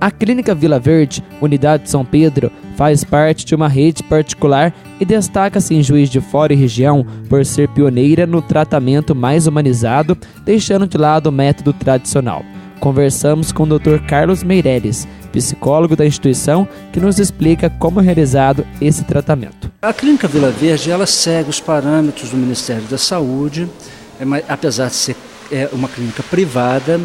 A Clínica Vila Verde, Unidade São Pedro, faz parte de uma rede particular e destaca-se em Juiz de Fora e região por ser pioneira no tratamento mais humanizado, deixando de lado o método tradicional. Conversamos com o Dr. Carlos Meireles, psicólogo da instituição, que nos explica como é realizado esse tratamento. A Clínica Vila Verde, ela segue os parâmetros do Ministério da Saúde, apesar de ser uma clínica privada,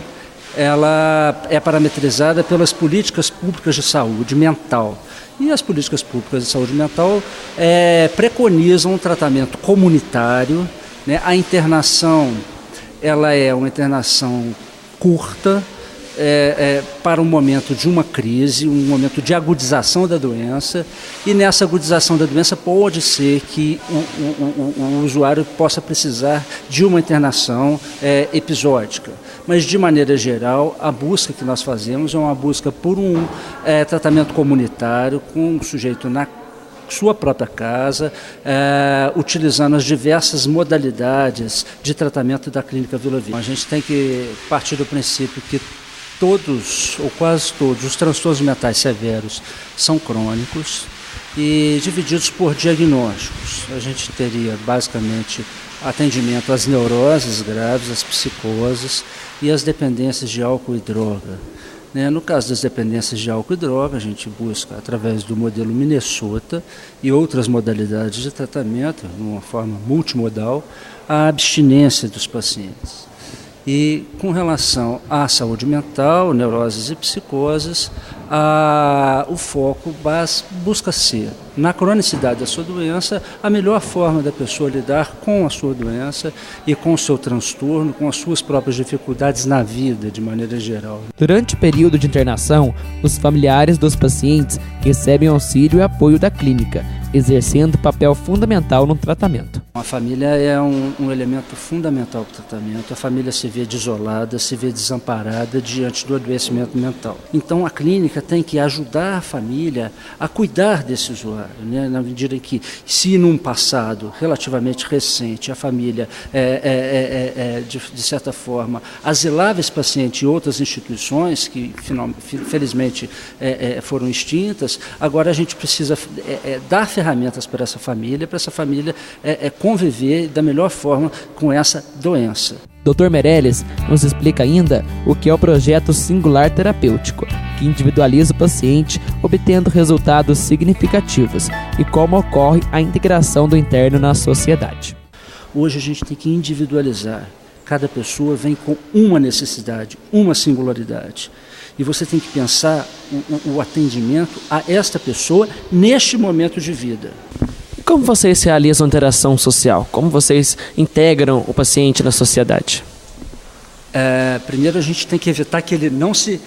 ela é parametrizada pelas políticas públicas de saúde mental. E as políticas públicas de saúde mental preconizam um tratamento comunitário, né? A internação, ela é uma internação curta, para um momento de uma crise, um momento de agudização da doença, e nessa agudização da doença pode ser que o usuário possa precisar de uma internação episódica. Mas, de maneira geral, a busca que nós fazemos é uma busca por um tratamento comunitário com o sujeito na sua própria casa, utilizando as diversas modalidades de tratamento da Clínica Vila Verde. A gente tem que partir do princípio que todos, ou quase todos, os transtornos mentais severos são crônicos e divididos por diagnósticos. A gente teria, basicamente, atendimento às neuroses graves, às psicoses e às dependências de álcool e droga. No caso das dependências de álcool e droga, a gente busca, através do modelo Minnesota e outras modalidades de tratamento, de uma forma multimodal, a abstinência dos pacientes. E com relação à saúde mental, neuroses e psicoses, o foco busca ser, na cronicidade da sua doença, a melhor forma da pessoa lidar com a sua doença e com o seu transtorno, com as suas próprias dificuldades na vida, de maneira geral. Durante o período de internação, os familiares dos pacientes recebem auxílio e apoio da clínica, exercendo papel fundamental no tratamento. A família é um elemento fundamental para o tratamento. A família se vê desolada, se vê desamparada diante do adoecimento mental. Então a clínica tem que ajudar a família a cuidar desse usuário, né? Na medida em que, se num passado relativamente recente a família de certa forma asilava esse paciente em outras instituições que felizmente foram extintas, agora a gente precisa dar ferramentas para essa família conviver da melhor forma com essa doença. Dr. Meireles nos explica ainda o que é o projeto Singular Terapêutico, que individualiza o paciente, obtendo resultados significativos, e como ocorre a integração do interno na sociedade. Hoje a gente tem que individualizar. Cada pessoa vem com uma necessidade, uma singularidade. E você tem que pensar o atendimento a esta pessoa neste momento de vida. Como vocês realizam a interação social? Como vocês integram o paciente na sociedade? Primeiro a gente tem que evitar que ele não se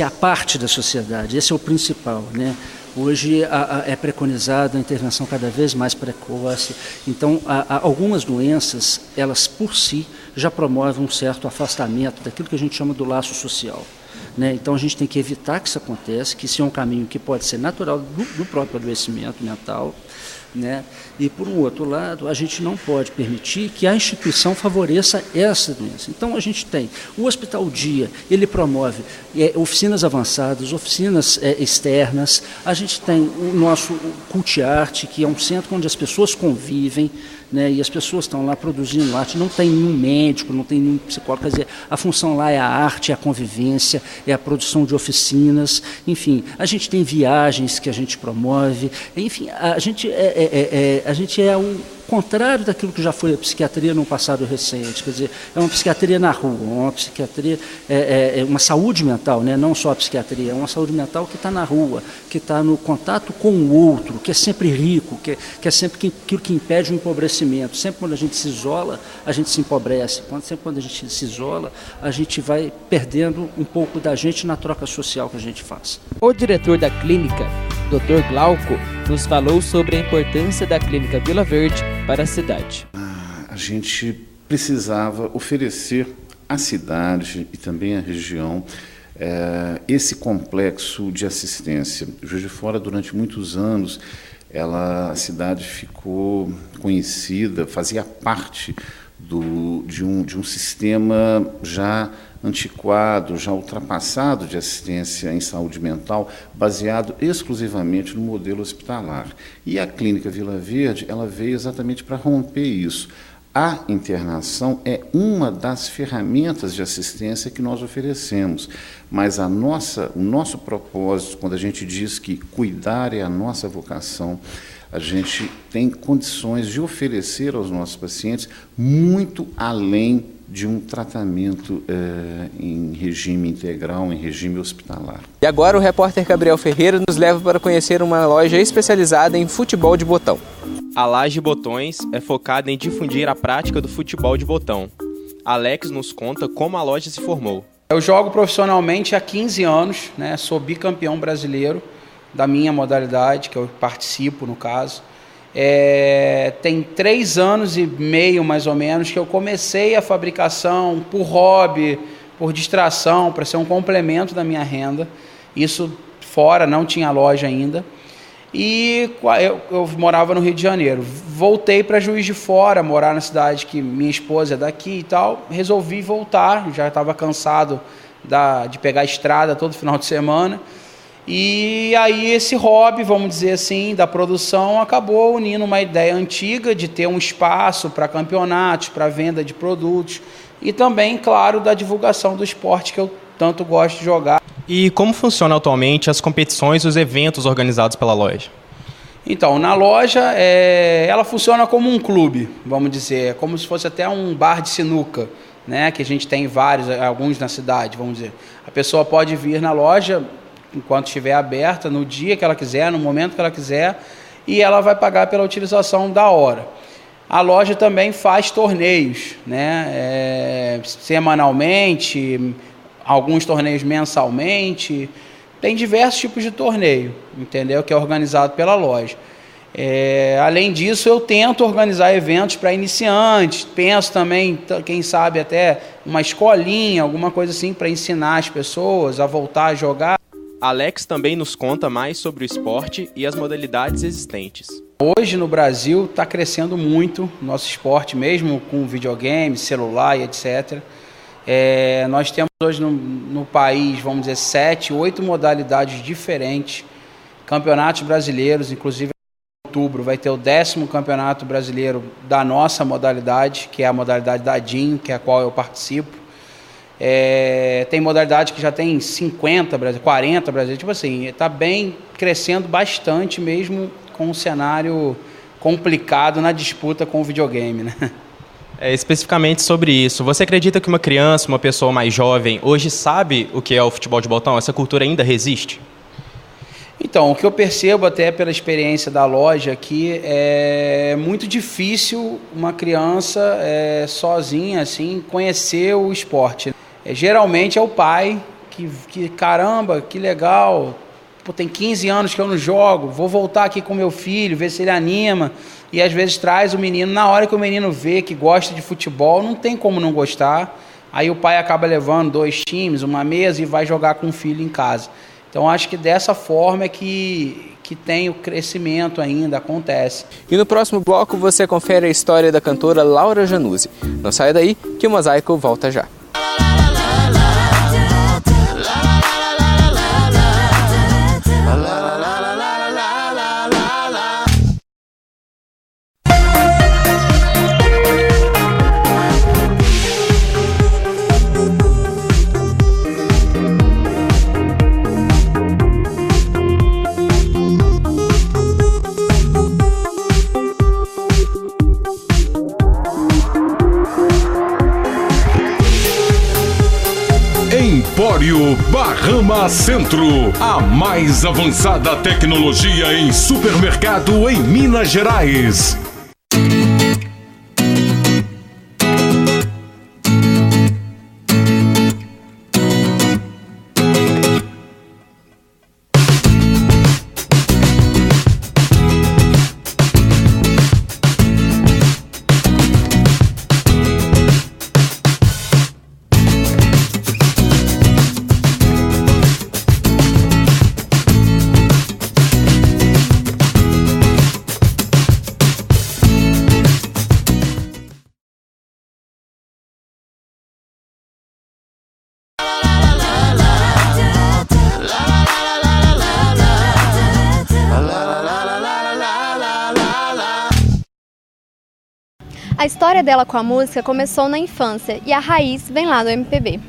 aparte da sociedade. Esse é o principal, né? Hoje é preconizada a intervenção cada vez mais precoce. Então, algumas doenças, elas por si já promovem um certo afastamento daquilo que a gente chama do laço social. Então a gente tem que evitar que isso aconteça, que isso é um caminho que pode ser natural do próprio adoecimento mental, e por um outro lado a gente não pode permitir que a instituição favoreça essa doença. Então a gente tem o Hospital Dia, ele promove oficinas avançadas, oficinas externas, a gente tem o nosso Cultiarte, que é um centro onde as pessoas convivem, e as pessoas estão lá produzindo arte, não tem nenhum médico, não tem nenhum psicólogo, quer dizer, a função lá é a arte, é a convivência, é a produção de oficinas, enfim, a gente tem viagens que a gente promove, enfim, a gente é o contrário daquilo que já foi a psiquiatria no passado recente, quer dizer, é uma psiquiatria na rua, uma psiquiatria, uma saúde mental, não só a psiquiatria, é uma saúde mental que está na rua, que está no contato com o outro, que é sempre rico, que é sempre aquilo que impede o empobrecimento. Sempre quando a gente se isola, a gente se empobrece. Sempre quando a gente se isola, a gente vai perdendo um pouco da gente na troca social que a gente faz. O diretor da clínica, Dr. Glauco, nos falou sobre a importância da Clínica Vila Verde para a cidade. A gente precisava oferecer à cidade e também à região esse complexo de assistência. Juiz de Fora, durante muitos anos, a cidade ficou conhecida, fazia parte de um sistema já antiquado, já ultrapassado de assistência em saúde mental, baseado exclusivamente no modelo hospitalar. E a Clínica Vila Verde, ela veio exatamente para romper isso. A internação é uma das ferramentas de assistência que nós oferecemos, mas o nosso propósito, quando a gente diz que cuidar é a nossa vocação, a gente tem condições de oferecer aos nossos pacientes muito além de um tratamento em regime integral, em regime hospitalar. E agora o repórter Gabriel Ferreira nos leva para conhecer uma loja especializada em futebol de botão. A Laje Botões é focada em difundir a prática do futebol de botão. Alex nos conta como a loja se formou. Eu jogo profissionalmente há 15 anos, né? Sou bicampeão brasileiro da minha modalidade, que eu participo no caso. Tem 3 anos e meio, mais ou menos, que eu comecei a fabricação por hobby, por distração, para ser um complemento da minha renda. Isso fora, não tinha loja ainda. E eu morava no Rio de Janeiro. Voltei para Juiz de Fora, morar na cidade que minha esposa é daqui e tal. Resolvi voltar, já estava cansado de pegar a estrada todo final de semana. E aí esse hobby, vamos dizer assim, da produção acabou unindo uma ideia antiga de ter um espaço para campeonatos, para venda de produtos e também, claro, da divulgação do esporte que eu tanto gosto de jogar. E como funciona atualmente as competições e os eventos organizados pela loja? Então, na loja, ela funciona como um clube, vamos dizer, como se fosse até um bar de sinuca, né? Que a gente tem alguns na cidade, vamos dizer. A pessoa pode vir na loja enquanto estiver aberta, no dia que ela quiser, no momento que ela quiser, e ela vai pagar pela utilização da hora. A loja também faz torneios, né? Semanalmente, alguns torneios mensalmente, tem diversos tipos de torneio, entendeu? Que é organizado pela loja. Além disso, eu tento organizar eventos para iniciantes, penso também, quem sabe até uma escolinha, alguma coisa assim, para ensinar as pessoas a voltar a jogar. Alex também nos conta mais sobre o esporte e as modalidades existentes. Hoje no Brasil está crescendo muito o nosso esporte, mesmo com videogame, celular e etc. Nós temos hoje no país, vamos dizer, 7, 8 modalidades diferentes, campeonatos brasileiros, inclusive em outubro vai ter o 10º campeonato brasileiro da nossa modalidade, que é a modalidade da DIN, que é a qual eu participo. Tem modalidade que já tem 50, 40 brasileiros, tipo assim, está bem crescendo bastante mesmo com um cenário complicado na disputa com o videogame, né? Especificamente sobre isso, você acredita que uma criança, uma pessoa mais jovem, hoje sabe o que é o futebol de botão? Essa cultura ainda resiste? Então, o que eu percebo até pela experiência da loja aqui, é muito difícil uma criança sozinha assim, conhecer o esporte. Geralmente é o pai que caramba, que legal, tem 15 anos que eu não jogo, vou voltar aqui com meu filho, ver se ele anima. E às vezes traz o menino, na hora que o menino vê que gosta de futebol, não tem como não gostar. Aí o pai acaba levando 2 times, uma mesa e vai jogar com o filho em casa. Então acho que dessa forma é que tem o crescimento ainda, acontece. E no próximo bloco você confere a história da cantora Laura Januzzi. Não saia daí que o Mosaico volta já. Empório Bahama Centro, a mais avançada tecnologia em supermercado em Minas Gerais. A história dela com a música começou na infância e a raiz vem lá do MPB.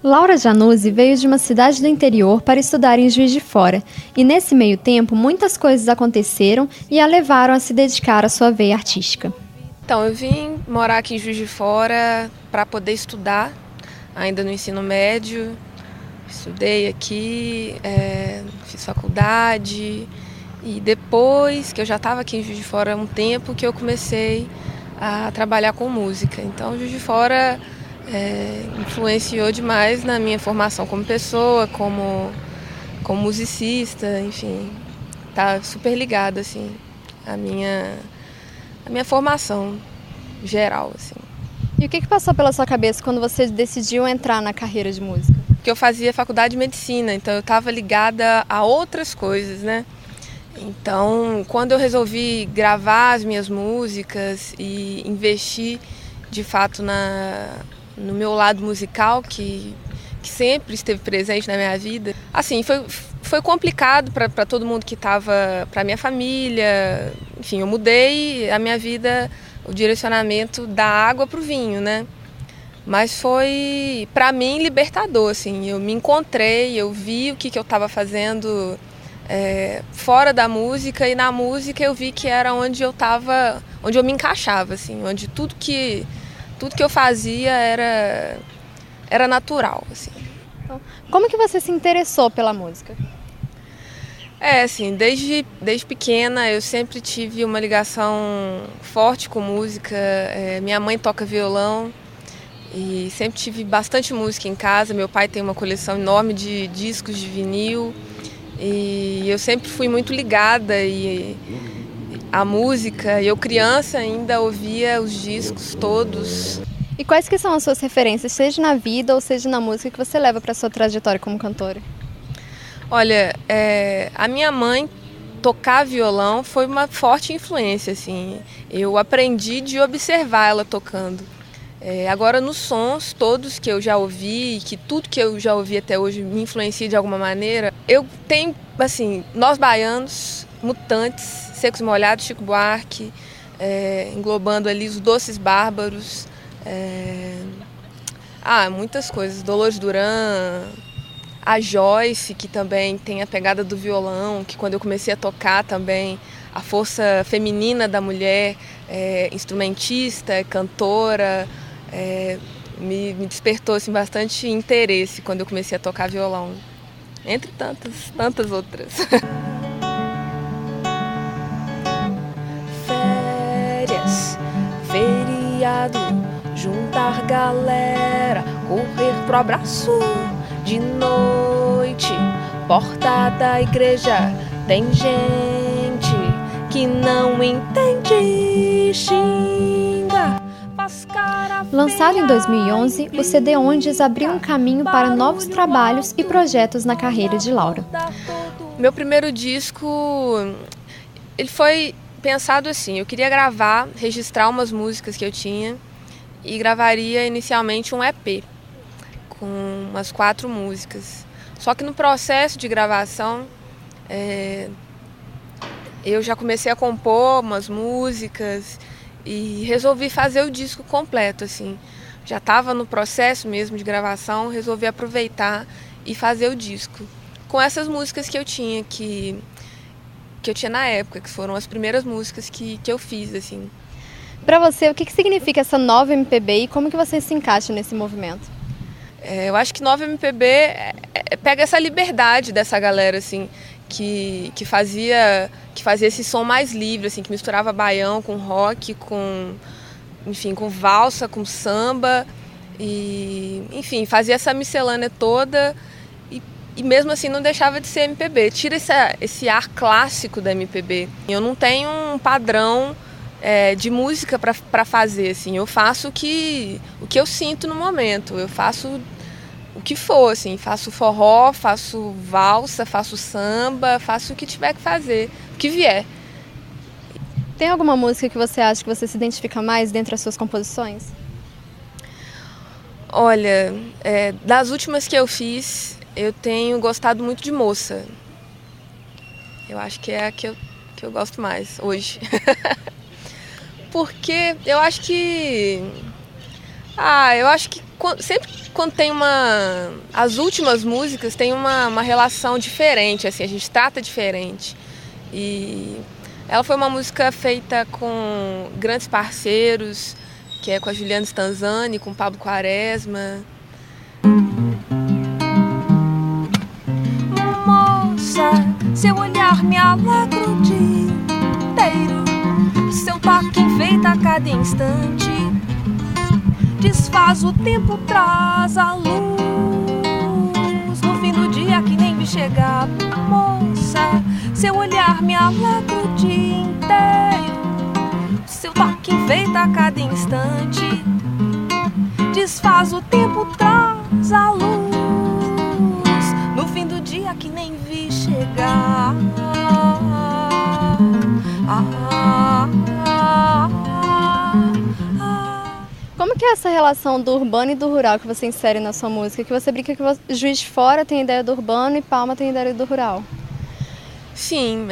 Laura Januzzi veio de uma cidade do interior para estudar em Juiz de Fora, e nesse meio tempo muitas coisas aconteceram e a levaram a se dedicar à sua veia artística. Então, eu vim morar aqui em Juiz de Fora para poder estudar, ainda no ensino médio. Estudei aqui, fiz faculdade, e depois que eu já estava aqui em Juiz de Fora há um tempo que eu comecei a trabalhar com música. Então, Juiz de Fora influenciou demais na minha formação como pessoa, como musicista, enfim, tá super ligado assim à minha formação geral, assim. E o que passou pela sua cabeça quando você decidiu entrar na carreira de música? Porque eu fazia faculdade de medicina, então eu estava ligada a outras coisas, né? Então, quando eu resolvi gravar as minhas músicas e investir de fato no meu lado musical, que sempre esteve presente na minha vida, assim, foi complicado para todo mundo que estava, para minha família, enfim, eu mudei a minha vida, o direcionamento da água para o vinho, né? Mas foi, para mim, libertador, assim, eu me encontrei, eu vi o que eu estava fazendo fora da música, e na música eu vi que era onde eu me encaixava, assim, onde tudo que eu fazia era natural, assim. Então, como que você se interessou pela música? Assim, desde pequena eu sempre tive uma ligação forte com música. Minha mãe toca violão e sempre tive bastante música em casa. Meu pai tem uma coleção enorme de discos de vinil e eu sempre fui muito ligada à música. Eu, criança, ainda ouvia os discos todos. E quais que são as suas referências, seja na vida ou seja na música, que você leva para a sua trajetória como cantora? Olha, a minha mãe tocar violão foi uma forte influência, assim. Eu aprendi de observar ela tocando. Agora, nos sons todos que eu já ouvi, que tudo que eu já ouvi até hoje me influencia de alguma maneira, eu tenho, assim, Nós Baianos, Mutantes, Secos e Molhados, Chico Buarque, englobando ali os Doces Bárbaros, muitas coisas, Dolores Duran, a Joyce, que também tem a pegada do violão, que quando eu comecei a tocar também, a força feminina da mulher, instrumentista, cantora, me despertou assim, bastante interesse quando eu comecei a tocar violão, entre tantas outras. Férias, feriado, juntar galera, correr pro abraço. De noite, porta da igreja, tem gente que não entende, xinga, faz cara feia. Lançado em 2011, o CD Ondes abriu um caminho para novos trabalhos e projetos na carreira de Laura. Meu primeiro disco, ele foi pensado assim, eu queria gravar, registrar umas músicas que eu tinha e gravaria inicialmente um EP. Com umas 4 músicas. Só que no processo de gravação, eu já comecei a compor umas músicas e resolvi fazer o disco completo, assim. Já estava no processo mesmo de gravação, resolvi aproveitar e fazer o disco. Com essas músicas que eu tinha, que eu tinha na época, que foram as primeiras músicas que eu fiz, assim. Para você, o que significa essa nova MPB e como que você se encaixa nesse movimento? Eu acho que nova MPB pega essa liberdade dessa galera, assim, que fazia esse som mais livre, assim, que misturava baião com rock, com valsa, com samba, e, enfim, fazia essa miscelânea toda e mesmo assim não deixava de ser MPB. Tira esse ar clássico da MPB. Eu não tenho um padrão de música para fazer, assim. Eu faço o que eu sinto no momento, eu faço o que for, assim, faço forró, faço valsa, faço samba, faço o que tiver que fazer, o que vier. Tem alguma música que você acha que você se identifica mais dentre as suas composições? Olha, das últimas que eu fiz, eu tenho gostado muito de Moça. Eu acho que é a que eu gosto mais hoje. Porque eu acho que sempre quando tem as últimas músicas tem uma relação diferente, assim, a gente trata diferente. E ela foi uma música feita com grandes parceiros, que é com a Juliana Stanzani, com o Pablo Quaresma. Moça, seu olhar me alegra o dia inteiro, seu toque enfeita a cada instante, desfaz o tempo, traz a luz no fim do dia que nem vi chegar. Moça, seu olhar me alegra o dia inteiro, seu toque enfeita a cada instante, desfaz o tempo, traz a luz no fim do dia que nem vi chegar. Como que é essa relação do urbano e do rural que você insere na sua música? Que você brinca que Juiz de Fora tem ideia do urbano e Palma tem ideia do rural. Sim,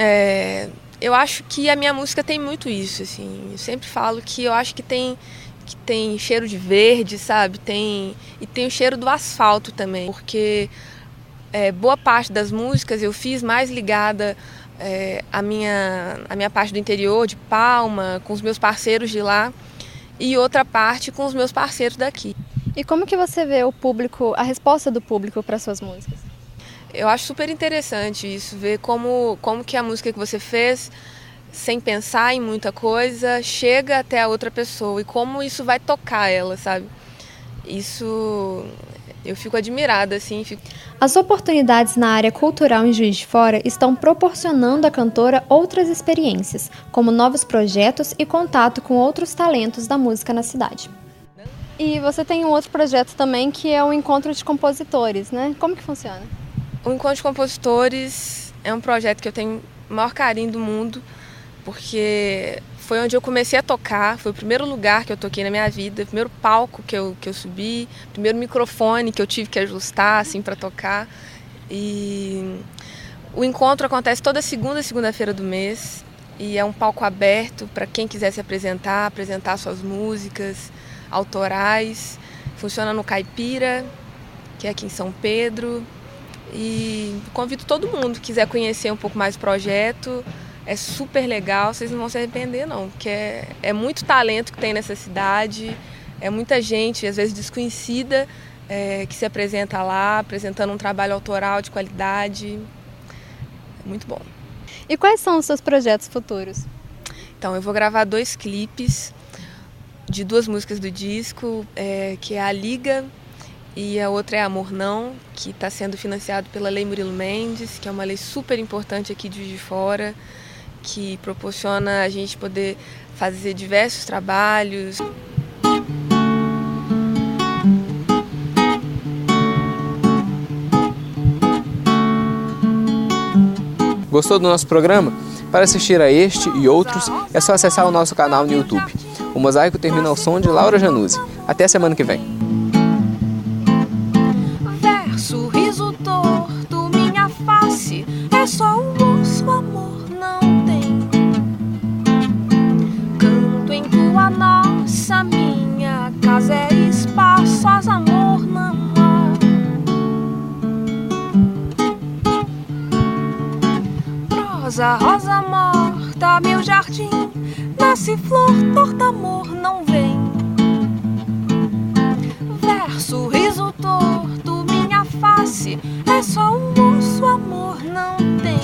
eu acho que a minha música tem muito isso, assim. Eu sempre falo que eu acho que tem cheiro de verde, sabe? E tem o cheiro do asfalto também, porque boa parte das músicas eu fiz mais ligada à minha parte do interior, de Palma, com os meus parceiros de lá, e outra parte com os meus parceiros daqui. E como que você vê o público, a resposta do público para suas músicas? Eu acho super interessante isso, ver como que a música que você fez, sem pensar em muita coisa, chega até a outra pessoa e como isso vai tocar ela, sabe? Isso, eu fico admirada, assim. As oportunidades na área cultural em Juiz de Fora estão proporcionando à cantora outras experiências, como novos projetos e contato com outros talentos da música na cidade. E você tem um outro projeto também, que é o Encontro de Compositores, né? Como que funciona? O Encontro de Compositores é um projeto que eu tenho o maior carinho do mundo, porque foi onde eu comecei a tocar, foi o primeiro lugar que eu toquei na minha vida, o primeiro palco que eu subi, o primeiro microfone que eu tive que ajustar assim, para tocar. E o encontro acontece toda segunda-feira do mês, e é um palco aberto para quem quiser se apresentar suas músicas autorais. Funciona no Caipira, que é aqui em São Pedro. E convido todo mundo que quiser conhecer um pouco mais do projeto. É super legal, vocês não vão se arrepender não, porque é muito talento que tem nessa cidade, é muita gente, às vezes desconhecida, que se apresenta lá, apresentando um trabalho autoral de qualidade. É muito bom. E quais são os seus projetos futuros? Então, eu vou gravar 2 clipes de 2 músicas do disco, que é A Liga e a outra é Amor Não, que está sendo financiado pela Lei Murilo Mendes, que é uma lei super importante aqui de Juiz de Fora, que proporciona a gente poder fazer diversos trabalhos. Gostou do nosso programa? Para assistir a este e outros, é só acessar o nosso canal no YouTube. O Mosaico termina ao som de Laura Januzzi. Até a semana que vem. Verso, riso torto, minha face, é só um osso, amor não tem. Canto em tua nossa, minha casa é espaçosa, amor não há. Prosa, rosa morta, meu jardim, nasce flor torta, amor não vem. Verso, riso torto, minha face, é só um osso, amor não tem.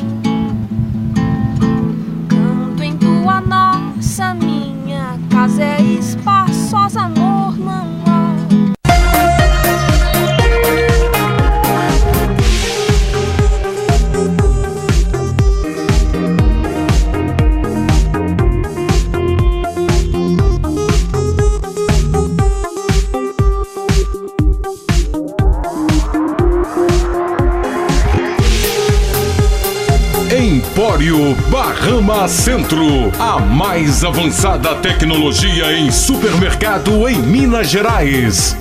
Canto em tua nossa, minha casa é espaçosa, amor não há. Empório Bahama Centro, a mais avançada tecnologia em supermercado em Minas Gerais.